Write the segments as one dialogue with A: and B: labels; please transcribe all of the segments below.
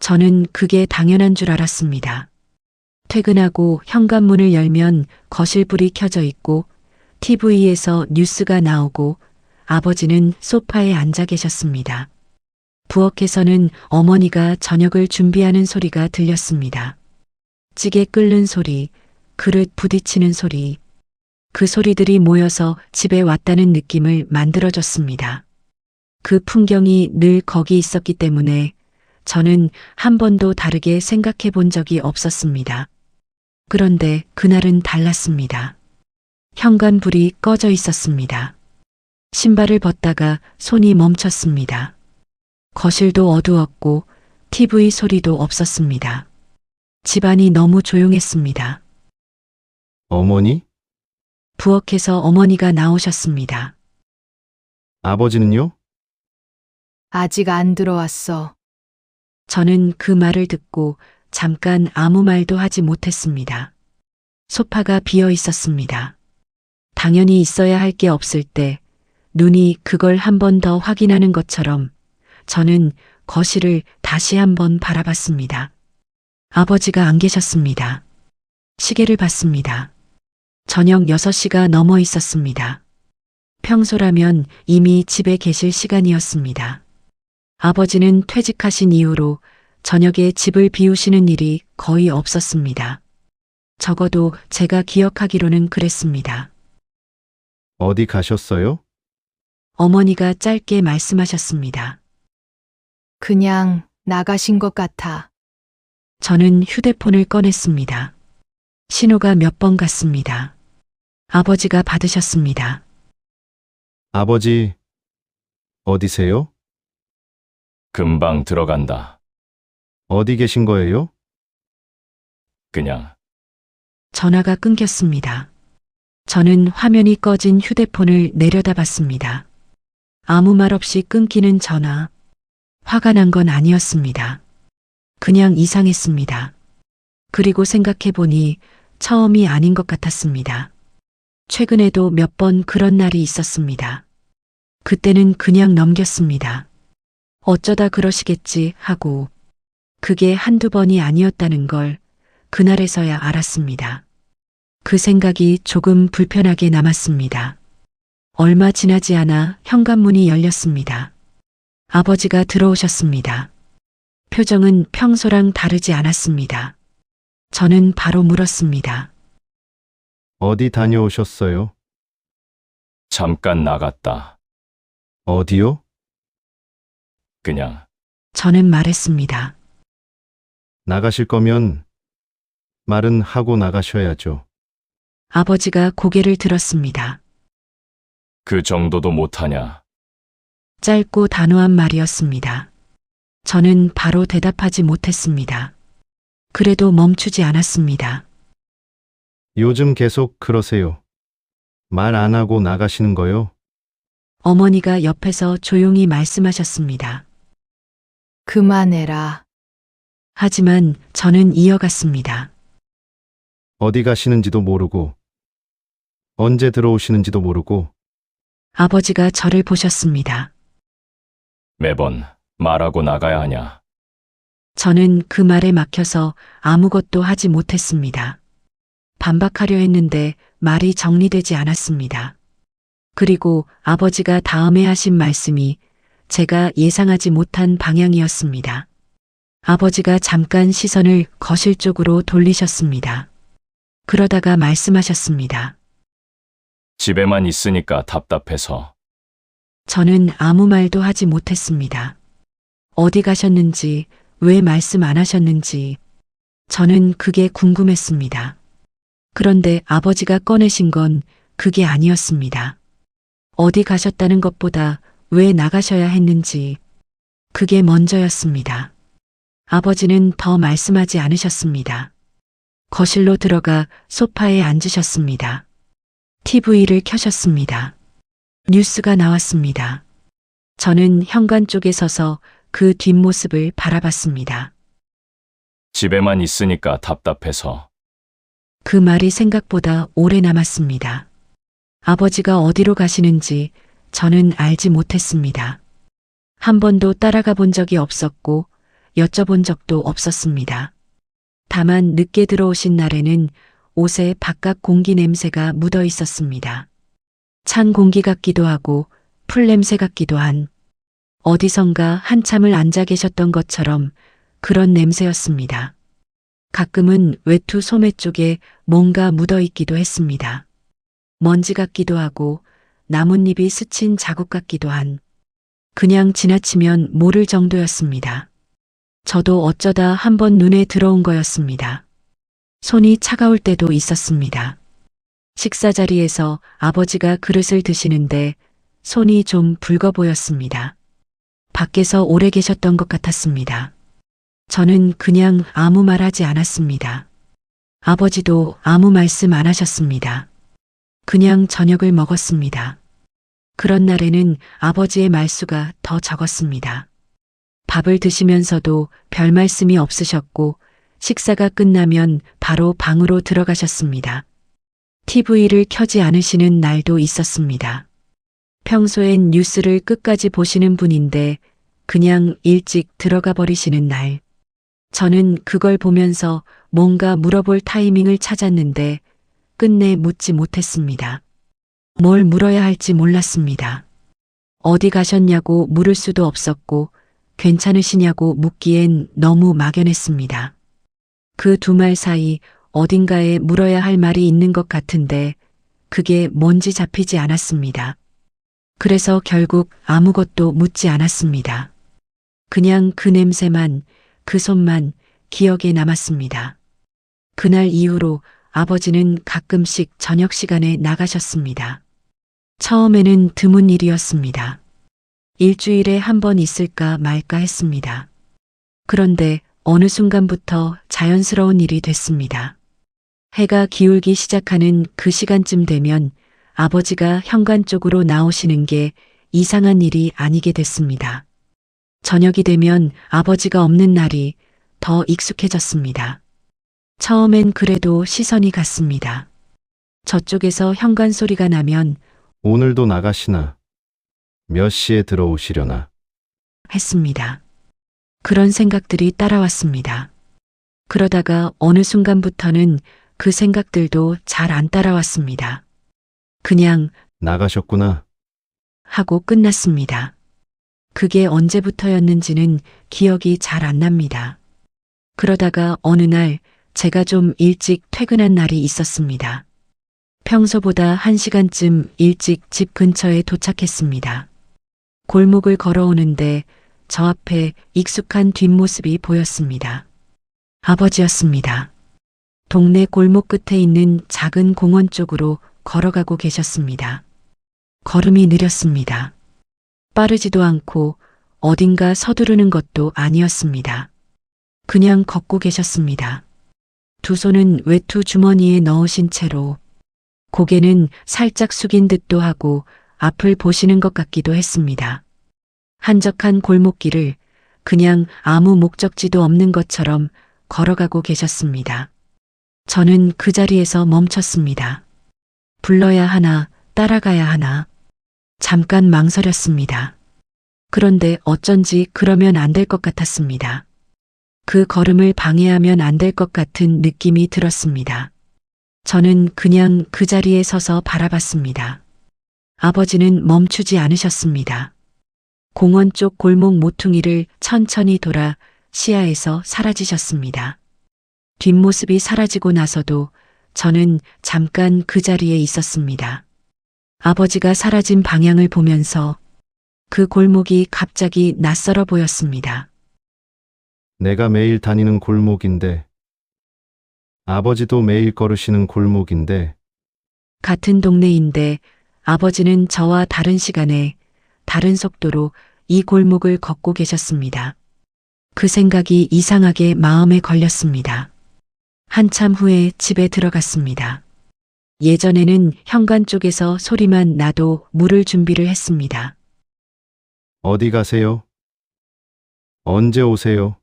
A: 저는 그게 당연한 줄 알았습니다. 퇴근하고 현관문을 열면 거실 불이 켜져 있고 TV에서 뉴스가 나오고 아버지는 소파에 앉아 계셨습니다. 부엌에서는 어머니가 저녁을 준비하는 소리가 들렸습니다. 찌개 끓는 소리, 그릇 부딪히는 소리, 그 소리들이 모여서 집에 왔다는 느낌을 만들어줬습니다. 그 풍경이 늘 거기 있었기 때문에 저는 한 번도 다르게 생각해 본 적이 없었습니다. 그런데 그날은 달랐습니다. 현관불이 꺼져 있었습니다. 신발을 벗다가 손이 멈췄습니다. 거실도 어두웠고 TV 소리도 없었습니다. 집안이 너무 조용했습니다.
B: 어머니?
A: 부엌에서 어머니가 나오셨습니다.
B: 아버지는요?
C: 아직 안 들어왔어.
A: 저는 그 말을 듣고 잠깐 아무 말도 하지 못했습니다. 소파가 비어 있었습니다. 당연히 있어야 할 게 없을 때 눈이 그걸 한 번 더 확인하는 것처럼 저는 거실을 다시 한번 바라봤습니다. 아버지가 안 계셨습니다. 시계를 봤습니다. 저녁 6시가 넘어 있었습니다. 평소라면 이미 집에 계실 시간이었습니다. 아버지는 퇴직하신 이후로 저녁에 집을 비우시는 일이 거의 없었습니다. 적어도 제가 기억하기로는 그랬습니다.
B: 어디 가셨어요?
A: 어머니가 짧게 말씀하셨습니다.
C: 그냥 나가신 것 같아.
A: 저는 휴대폰을 꺼냈습니다. 신호가 몇 번 갔습니다. 아버지가 받으셨습니다.
B: 아버지, 어디세요?
D: 금방 들어간다.
B: 어디 계신 거예요?
D: 그냥
A: 전화가 끊겼습니다. 저는 화면이 꺼진 휴대폰을 내려다봤습니다. 아무 말 없이 끊기는 전화. 화가 난 건 아니었습니다. 그냥 이상했습니다. 그리고 생각해보니 처음이 아닌 것 같았습니다. 최근에도 몇 번 그런 날이 있었습니다. 그때는 그냥 넘겼습니다. 어쩌다 그러시겠지 하고 그게 한두 번이 아니었다는 걸 그날에서야 알았습니다. 그 생각이 조금 불편하게 남았습니다. 얼마 지나지 않아 현관문이 열렸습니다. 아버지가 들어오셨습니다. 표정은 평소랑 다르지 않았습니다. 저는 바로 물었습니다.
B: 어디 다녀오셨어요?
D: 잠깐 나갔다.
B: 어디요?
D: 그냥
A: 저는 말했습니다.
B: 나가실 거면 말은 하고 나가셔야죠.
A: 아버지가 고개를 들었습니다.
D: 그 정도도 못하냐.
A: 짧고 단호한 말이었습니다. 저는 바로 대답하지 못했습니다. 그래도 멈추지 않았습니다.
B: 요즘 계속 그러세요. 말 안 하고 나가시는 거요?
A: 어머니가 옆에서 조용히 말씀하셨습니다.
C: 그만해라.
A: 하지만 저는 이어갔습니다.
B: 어디 가시는지도 모르고, 언제 들어오시는지도 모르고,
A: 아버지가 저를 보셨습니다.
D: 매번 말하고 나가야 하냐.
A: 저는 그 말에 막혀서 아무것도 하지 못했습니다. 반박하려 했는데 말이 정리되지 않았습니다. 그리고 아버지가 다음에 하신 말씀이 제가 예상하지 못한 방향이었습니다. 아버지가 잠깐 시선을 거실 쪽으로 돌리셨습니다. 그러다가 말씀하셨습니다.
D: 집에만 있으니까 답답해서.
A: 저는 아무 말도 하지 못했습니다. 어디 가셨는지, 왜 말씀 안 하셨는지, 저는 그게 궁금했습니다. 그런데 아버지가 꺼내신 건 그게 아니었습니다. 어디 가셨다는 것보다 왜 나가셔야 했는지, 그게 먼저였습니다. 아버지는 더 말씀하지 않으셨습니다. 거실로 들어가 소파에 앉으셨습니다. TV를 켜셨습니다. 뉴스가 나왔습니다. 저는 현관 쪽에 서서 그 뒷모습을 바라봤습니다.
D: 집에만 있으니까 답답해서.
A: 그 말이 생각보다 오래 남았습니다. 아버지가 어디로 가시는지 저는 알지 못했습니다. 한 번도 따라가 본 적이 없었고 여쭤본 적도 없었습니다. 다만 늦게 들어오신 날에는 옷에 바깥 공기 냄새가 묻어 있었습니다. 찬 공기 같기도 하고 풀 냄새 같기도 한 어디선가 한참을 앉아 계셨던 것처럼 그런 냄새였습니다. 가끔은 외투 소매 쪽에 뭔가 묻어 있기도 했습니다. 먼지 같기도 하고 나뭇잎이 스친 자국 같기도 한 그냥 지나치면 모를 정도였습니다. 저도 어쩌다 한번 눈에 들어온 거였습니다. 손이 차가울 때도 있었습니다. 식사 자리에서 아버지가 그릇을 드시는데 손이 좀 붉어 보였습니다. 밖에서 오래 계셨던 것 같았습니다. 저는 그냥 아무 말 하지 않았습니다. 아버지도 아무 말씀 안 하셨습니다. 그냥 저녁을 먹었습니다. 그런 날에는 아버지의 말수가 더 적었습니다. 밥을 드시면서도 별 말씀이 없으셨고 식사가 끝나면 바로 방으로 들어가셨습니다. TV를 켜지 않으시는 날도 있었습니다. 평소엔 뉴스를 끝까지 보시는 분인데 그냥 일찍 들어가 버리시는 날. 저는 그걸 보면서 뭔가 물어볼 타이밍을 찾았는데 끝내 묻지 못했습니다. 뭘 물어야 할지 몰랐습니다. 어디 가셨냐고 물을 수도 없었고 괜찮으시냐고 묻기엔 너무 막연했습니다. 그 두 말 사이 어딘가에 물어야 할 말이 있는 것 같은데 그게 뭔지 잡히지 않았습니다. 그래서 결국 아무것도 묻지 않았습니다. 그냥 그 냄새만, 그 손만 기억에 남았습니다. 그날 이후로 아버지는 가끔씩 저녁 시간에 나가셨습니다. 처음에는 드문 일이었습니다. 일주일에 한 번 있을까 말까 했습니다. 그런데 어느 순간부터 자연스러운 일이 됐습니다. 해가 기울기 시작하는 그 시간쯤 되면 아버지가 현관 쪽으로 나오시는 게 이상한 일이 아니게 됐습니다. 저녁이 되면 아버지가 없는 날이 더 익숙해졌습니다. 처음엔 그래도 시선이 갔습니다. 저쪽에서 현관 소리가 나면
B: 오늘도 나가시나? 몇 시에 들어오시려나?
A: 했습니다. 그런 생각들이 따라왔습니다. 그러다가 어느 순간부터는 그 생각들도 잘 안 따라왔습니다. 그냥
B: 나가셨구나.
A: 하고 끝났습니다. 그게 언제부터였는지는 기억이 잘 안 납니다. 그러다가 어느 날 제가 좀 일찍 퇴근한 날이 있었습니다. 평소보다 1시간쯤 일찍 집 근처에 도착했습니다. 골목을 걸어오는데 저 앞에 익숙한 뒷모습이 보였습니다. 아버지였습니다. 동네 골목 끝에 있는 작은 공원 쪽으로 걸어가고 계셨습니다. 걸음이 느렸습니다. 빠르지도 않고 어딘가 서두르는 것도 아니었습니다. 그냥 걷고 계셨습니다. 두 손은 외투 주머니에 넣으신 채로 고개는 살짝 숙인 듯도 하고 앞을 보시는 것 같기도 했습니다. 한적한 골목길을 그냥 아무 목적지도 없는 것처럼 걸어가고 계셨습니다. 저는 그 자리에서 멈췄습니다. 불러야 하나, 따라가야 하나. 잠깐 망설였습니다. 그런데 어쩐지 그러면 안 될 것 같았습니다. 그 걸음을 방해하면 안 될 것 같은 느낌이 들었습니다. 저는 그냥 그 자리에 서서 바라봤습니다. 아버지는 멈추지 않으셨습니다. 공원 쪽 골목 모퉁이를 천천히 돌아 시야에서 사라지셨습니다. 뒷모습이 사라지고 나서도 저는 잠깐 그 자리에 있었습니다. 아버지가 사라진 방향을 보면서 그 골목이 갑자기 낯설어 보였습니다.
B: 내가 매일 다니는 골목인데, 아버지도 매일 걸으시는 골목인데,
A: 같은 동네인데 아버지는 저와 다른 시간에 다른 속도로 이 골목을 걷고 계셨습니다. 그 생각이 이상하게 마음에 걸렸습니다. 한참 후에 집에 들어갔습니다. 예전에는 현관 쪽에서 소리만 나도 물을 준비를 했습니다.
B: 어디 가세요? 언제 오세요?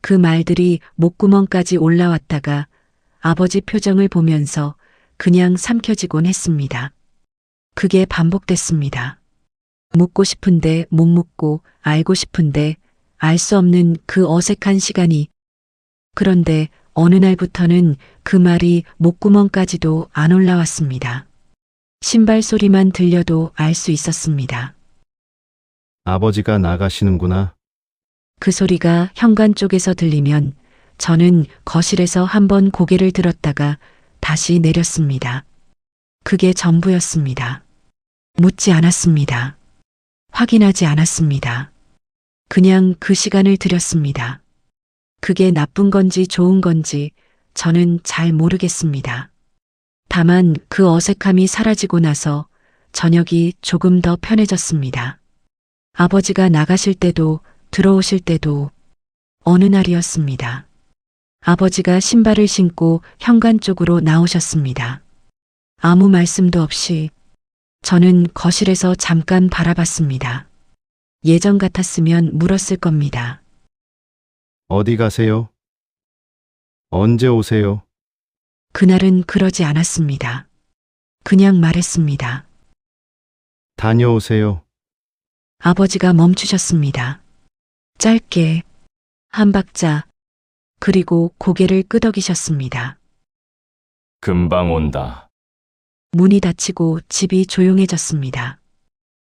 A: 그 말들이 목구멍까지 올라왔다가 아버지 표정을 보면서 그냥 삼켜지곤 했습니다. 그게 반복됐습니다. 묻고 싶은데 못 묻고 알고 싶은데 알 수 없는 그 어색한 시간이. 그런데 어느 날부터는 그 말이 목구멍까지도 안 올라왔습니다. 신발 소리만 들려도 알 수 있었습니다.
B: 아버지가 나가시는구나.
A: 그 소리가 현관 쪽에서 들리면 저는 거실에서 한번 고개를 들었다가 다시 내렸습니다. 그게 전부였습니다. 묻지 않았습니다. 확인하지 않았습니다. 그냥 그 시간을 들였습니다. 그게 나쁜 건지 좋은 건지 저는 잘 모르겠습니다. 다만 그 어색함이 사라지고 나서 저녁이 조금 더 편해졌습니다. 아버지가 나가실 때도 들어오실 때도 어느 날이었습니다. 아버지가 신발을 신고 현관 쪽으로 나오셨습니다. 아무 말씀도 없이 저는 거실에서 잠깐 바라봤습니다. 예전 같았으면 물었을 겁니다.
B: 어디 가세요? 언제 오세요?
A: 그날은 그러지 않았습니다. 그냥 말했습니다.
B: 다녀오세요.
A: 아버지가 멈추셨습니다. 짧게 한 박자, 그리고 고개를 끄덕이셨습니다.
D: 금방 온다.
A: 문이 닫히고 집이 조용해졌습니다.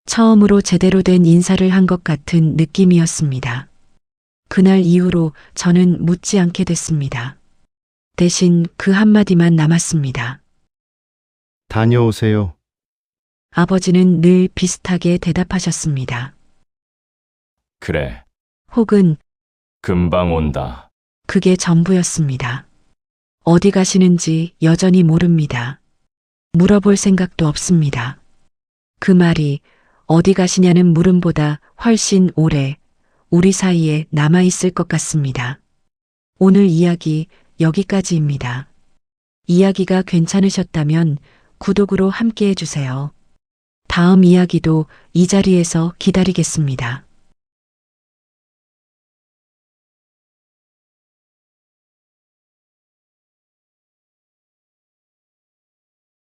A: 처음으로 제대로 된 인사를 한 것 같은 느낌이었습니다. 그날 이후로 저는 묻지 않게 됐습니다. 대신 그 한마디만 남았습니다.
B: 다녀오세요.
A: 아버지는 늘 비슷하게 대답하셨습니다.
D: 그래,
A: 혹은
D: 금방 온다.
A: 그게 전부였습니다. 어디 가시는지 여전히 모릅니다. 물어볼 생각도 없습니다. 그 말이 어디 가시냐는 물음보다 훨씬 오래 우리 사이에 남아있을 것 같습니다. 오늘 이야기 여기까지입니다. 이야기가 괜찮으셨다면 구독으로 함께 해주세요. 다음 이야기도 이 자리에서 기다리겠습니다.